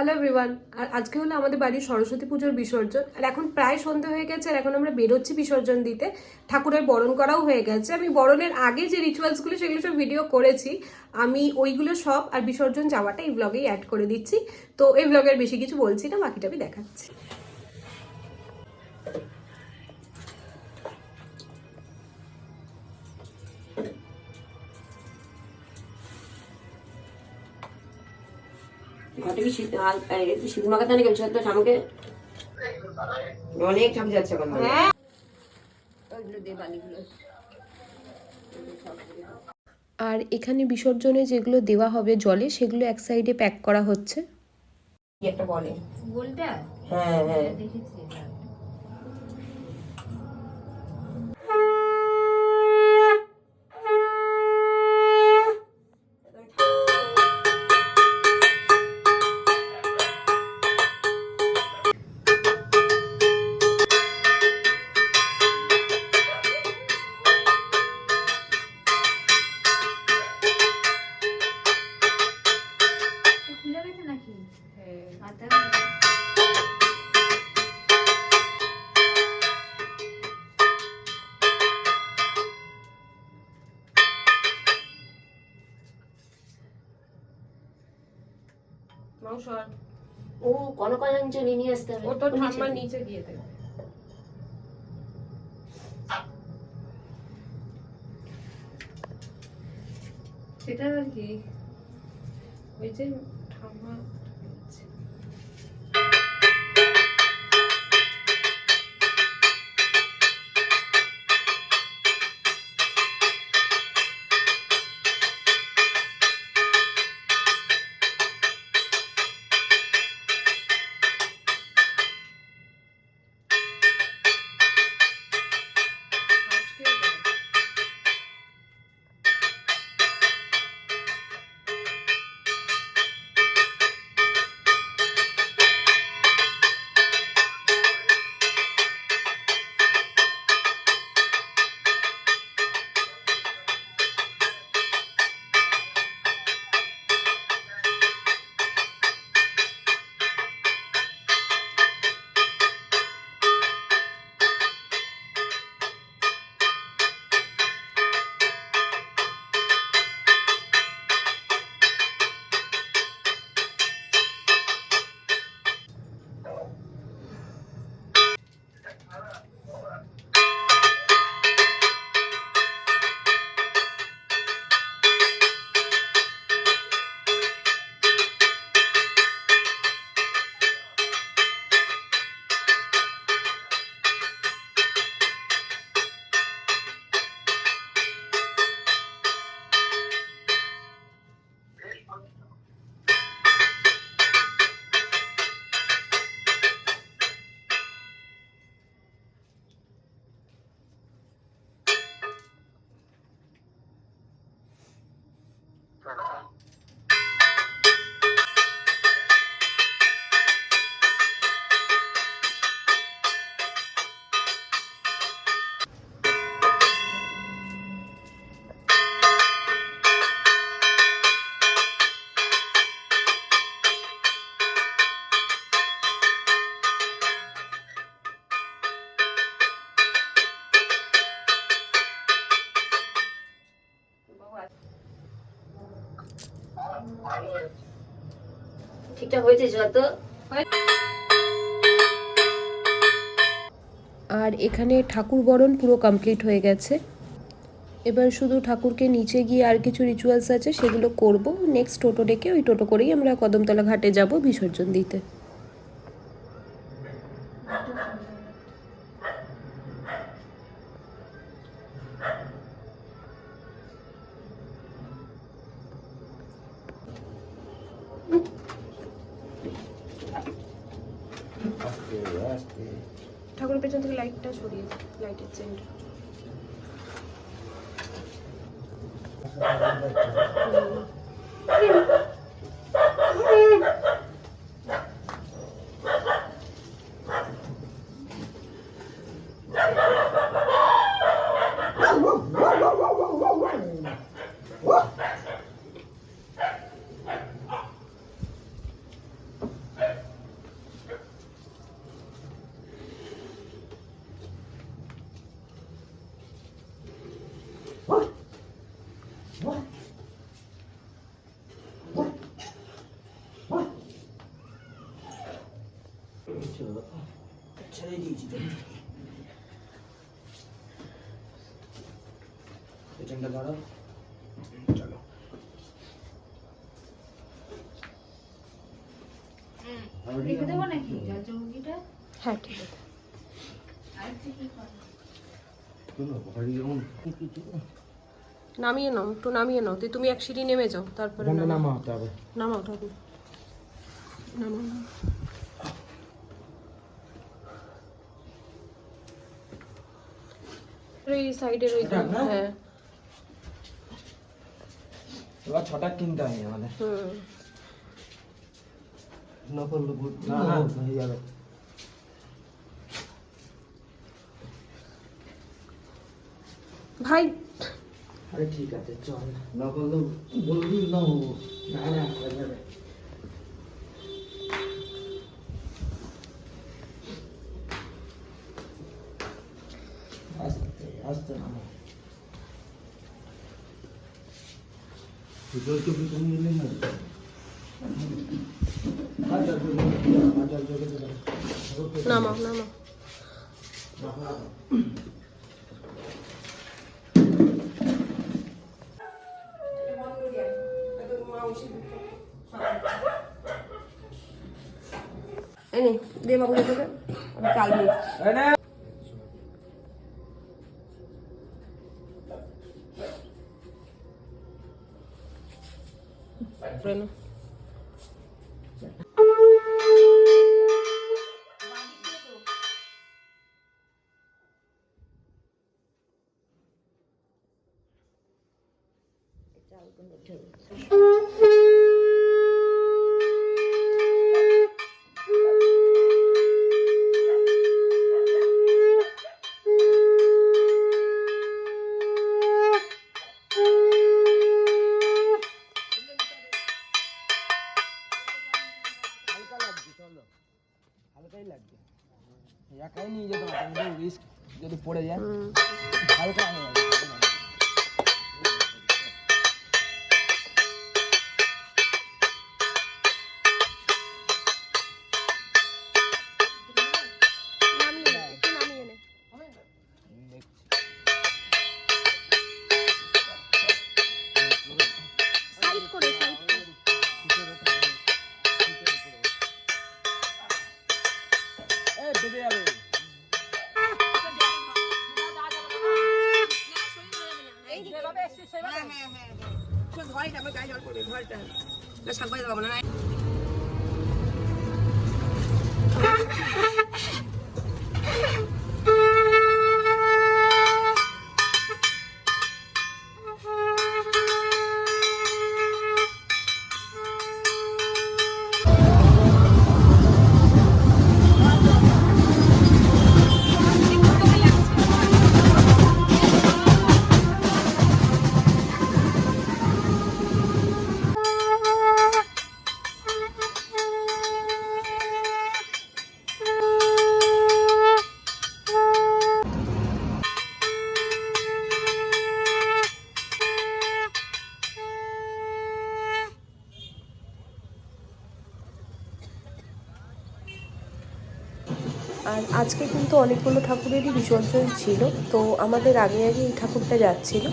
Hello everyone. আর আজকে হলো আমাদের বাড়ির সরস্বতী পুজোর বিসর্জন। আর এখন প্রায় সন্ধ্যা হয়ে গেছে, আর এখন আমরা বেরোচ্ছি বিসর্জন দিতে। ঠাকুরের বরণ করাও হয়ে গেছে। আমি বরণের আগে যে রিচুয়ালসগুলো সেগুলো সব ভিডিও করেছি, আমি ওইগুলো সব আর বিসর্জন যাওয়াটা এই ব্লগেই অ্যাড করে দিচ্ছি। তো এই ব্লগের বেশি কিছু বলছি না, বাকিটা আমি দেখাচ্ছি। ঘটে কি শীত মাখাতে নাকি বলছে তো শামুকে অনেক ঠাক যাচ্ছে এখন। হ্যাঁ ওইগুলো দিয়ে বালিগুলো। আর এখানে বিসর্জনে যেগুলো দেওয়া হবে জলে, সেগুলো এক সাইডে প্যাক করা হচ্ছে। কি একটা বলে গোলটা? হ্যাঁ হ্যাঁ দেখেছি। খুলে গেছে নাকি? মাথা ও কনকাঞ্চ নিয়ে আসতে হবে। ও তো ঠাম্মার নিচে গিয়ে দেবে। সেটা আর কি, ওই যে ঠাম্মা ঠিকঠাক হয়েছে যত। আর এখানে ঠাকুর বরণ পুরো কমপ্লিট হয়ে গেছে। এবার শুধু ঠাকুরকে নিচে গিয়ে আর কিছু রিচুয়ালস আছে সেগুলো করব। নেক্সট টোটো ডেকে ওই টোটো করেই আমরা কদমতলা ঘাটে যাব বিসর্জন দিতে। ঠাকুরের পেছন থেকে লাইটটা সরিয়ে, লাইটের চেনটা। ছেড়ে দিয়েছি পেছনটা ধরো চলো রেখে দেবো নাকি জলচৌকিটা? হ্যাঁ ঠিক আছে। আরেকটা কি করো? নামিয়ে নাও, একটু নামিয়ে নাও। তুমি এক সিঁড়ি নেমে যাও, তারপরে নামা হতে হবে। নামাও ঠাকুর, নামাও। এই সাইডের ওইটা, হ্যাঁ। এবার 6টা কিনতে হয় আমাদের। নকল না হয়ে যাবে। ভাই আরে ঠিক আছে চল, নকল তো বলবি না না না হয়ে যাবে। আস্তে আস্তে নামো। জল চোখে তুমি এলে না নামাও নামাও। এই নে দে বাবু তোকে আমি চাল দিই। হালকা লাগছে, চলো হালকাই লাগছে। একাই নিয়ে যেতে পারতাম, রিস্ক যদি পড়ে যায়। হালকা হয়ে যাবে। ডুবে যাবে। আর আজকে কিন্তু অনেকগুলো ঠাকুরেরই বিসর্জন ছিল, তো আমাদের আগে আগে এই ঠাকুরটা যাচ্ছিল।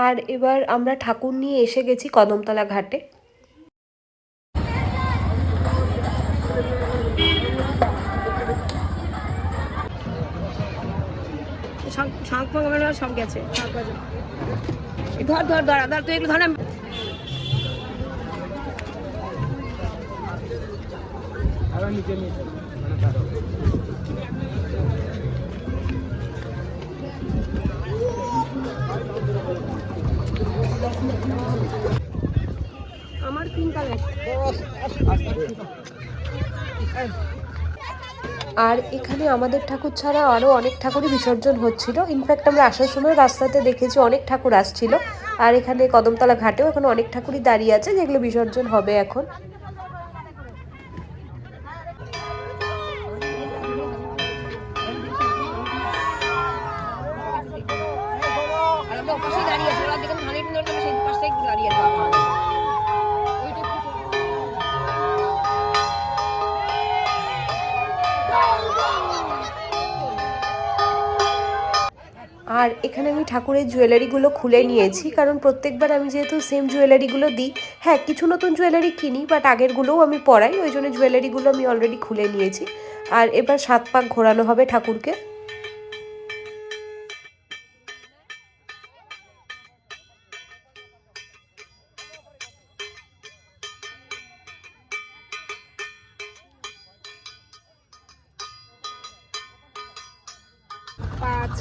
আর এবার আমরা ঠাকুর নিয়ে এসে গেছি কদমতলা ঘাটে। সব গেছে। ধর ধর ধর ধর তুই এগুলো ধর না। আবার নিচে নিয়ে চলো। আমার 3 কালার। আর এখানে আমাদের ঠাকুর ছাড়া আরও অনেক ঠাকুরই বিসর্জন হচ্ছিল। ইনফ্যাক্ট আমরা আসার সময় রাস্তাতে দেখেছি অনেক ঠাকুর আসছিল। আর এখানে কদমতলা ঘাটেও এখন অনেক ঠাকুরই দাঁড়িয়ে আছে, যেগুলো বিসর্জন হবে এখন। আর আমরা ওপাশে দাঁড়িয়ে আছি, ওরা যেখানে ধানের পিন্ডটা সেই পাশটাই দাঁড়িয়ে আছি। আর এখানে আমি ঠাকুরের জুয়েলারিগুলো খুলে নিয়েছি, কারণ প্রত্যেকবার আমি যেহেতু সেম জুয়েলারিগুলো দিই, হ্যাঁ কিছু নতুন জুয়েলারি কিনি বাট আগেরগুলোও আমি পরাই, ওই জন্য জুয়েলারিগুলো আমি অলরেডি খুলে নিয়েছি। আর এবার 7 পাক ঘোরানো হবে ঠাকুরকে।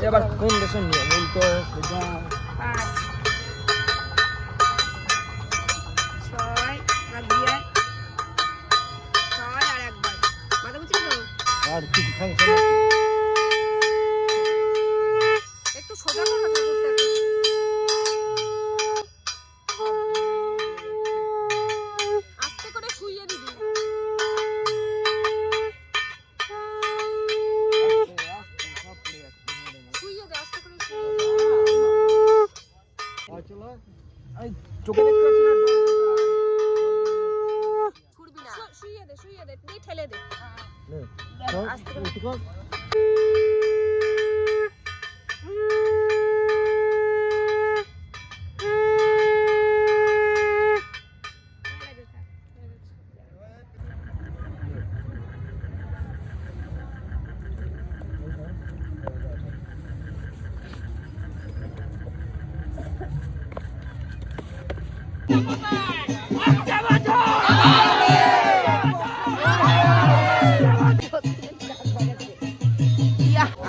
এবার কোন দেশের নিয়ম উল্টো সোজা? 5 6 আর 2 6 আর একবার মাথা গুছিয়ে দাও। আর কিছু ফাংশন একটু সোজা করো ঠাকুরটাকে। আস্তে করে শুইয়ে দিবি। শুইয়ে দে, আস্তে করে শুইয়ে দে। চোখে দেখতে পাচ্ছি না, ছুড়বি না, শুইয়ে দে, তুই ঠেলে দে। আস্তে করে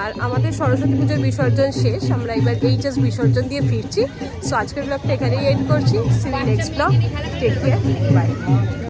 আর আমাদের সরস্বতী পুজোর বিসর্জন শেষ, আমরা এবার এইচএস বিসর্জন দিয়ে ফিরছি। সো আজকের ব্লগটা এখানেই এন্ড করছি। See you next blog, take care, by.